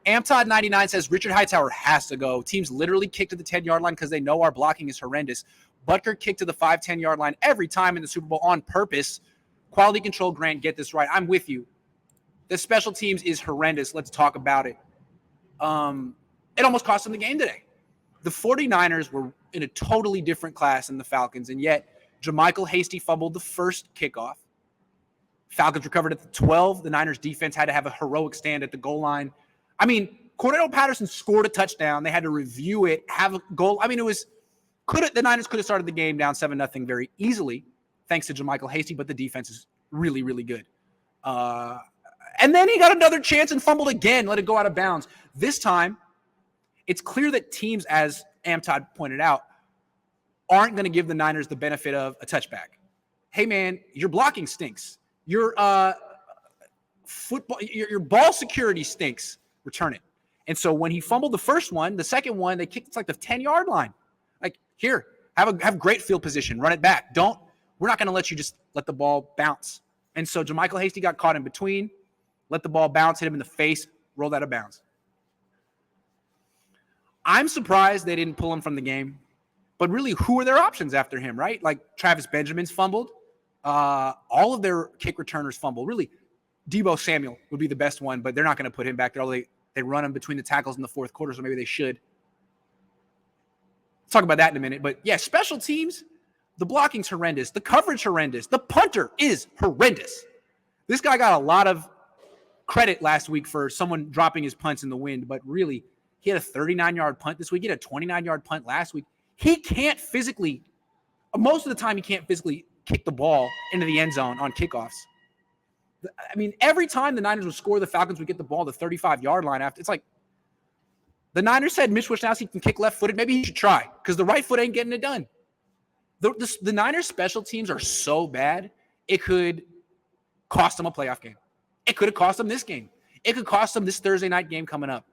Amtod99 says Richard Hightower has to go. Teams literally kick to the 10-yard line because they know our blocking is horrendous. Butker kicked to the 5-10-yard line every time in the Super Bowl on purpose. Quality control, Grant, get this right. I'm with you. The special teams is horrendous. Let's talk about it. It almost cost them the game today. The 49ers were in a totally different class than the Falcons, and yet Jermichael Hasty fumbled the first kickoff. Falcons recovered at the 12. The Niners defense had to have a heroic stand at the goal line. I mean, Cordell Patterson scored a touchdown. They had to review it, have a goal. I mean, the Niners could have started the game down 7-0 very easily, thanks to Jermichael Hasty, but the defense is really, really good. And then he got another chance and fumbled again, let it go out of bounds. This time, it's clear that teams, as Amtod pointed out, aren't going to give the Niners the benefit of a touchback. Hey, man, your blocking stinks. Your ball security stinks. Return it. And so when he fumbled the first one, the second one, they kicked, it's like the 10-yard line. Like, here, have great field position. Run it back. We're not going to let you just let the ball bounce. And so Jermichael Hasty got caught in between, let the ball bounce, hit him in the face, rolled out of bounds. I'm surprised they didn't pull him from the game. But really, who are their options after him, right? Like Travis Benjamin's fumbled. All of their kick returners fumbled. Really, Deebo Samuel would be the best one, but they're not going to put him back there. Although they run him between the tackles in the fourth quarter, so maybe they should. Let's talk about that in a minute. But yeah, special teams, the blocking's horrendous. The coverage horrendous. The punter is horrendous. This guy got a lot of credit last week for someone dropping his punts in the wind, but really, he had a 39-yard punt this week. He had a 29-yard punt last week. He can't physically, most of the time, he can't physically kick the ball into the end zone on kickoffs. I mean, every time the Niners would score, the Falcons would get the ball to the 35-yard line after. It's like the Niners said Mitch Wishnowsky can kick left-footed. Maybe he should try because the right foot ain't getting it done. The Niners special teams are so bad, it could cost them a playoff game. It could have cost them this game. It could cost them this Thursday night game coming up.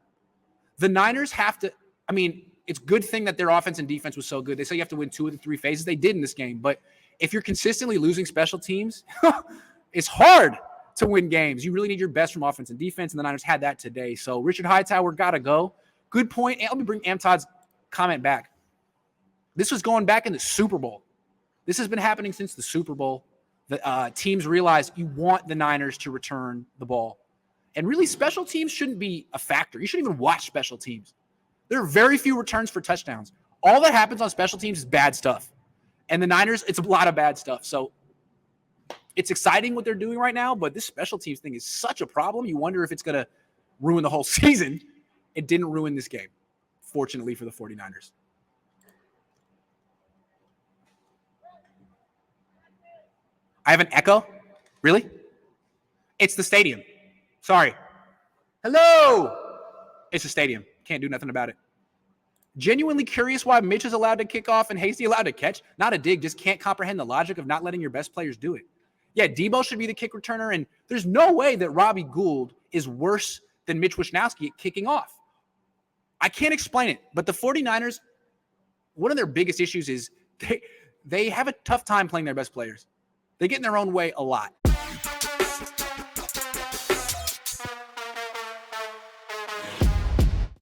The Niners have to, I mean, it's a good thing that their offense and defense was so good. They say you have to win 2 of the 3 phases. They did in this game. But if you're consistently losing special teams, it's hard to win games. You really need your best from offense and defense, and the Niners had that today. So Richard Hightower got to go. Good point. And let me bring Amtod's comment back. This was going back in the Super Bowl. This has been happening since the Super Bowl. The teams realize you want the Niners to return the ball. And really, special teams shouldn't be a factor. You shouldn't even watch special teams. There are very few returns for touchdowns. All that happens on special teams is bad stuff. And the Niners, it's a lot of bad stuff. So it's exciting what they're doing right now, but this special teams thing is such a problem. You wonder if it's going to ruin the whole season. It didn't ruin this game, fortunately for the 49ers. I have an echo? Really? It's the stadium. Sorry. Hello. It's a stadium. Can't do nothing about it. Genuinely curious why Mitch is allowed to kick off and Hasty allowed to catch. Not a dig. Just can't comprehend the logic of not letting your best players do it. Yeah, Deebo should be the kick returner, and there's no way that Robbie Gould is worse than Mitch Wishnowsky at kicking off. I can't explain it, but the 49ers, one of their biggest issues is they have a tough time playing their best players. They get in their own way a lot.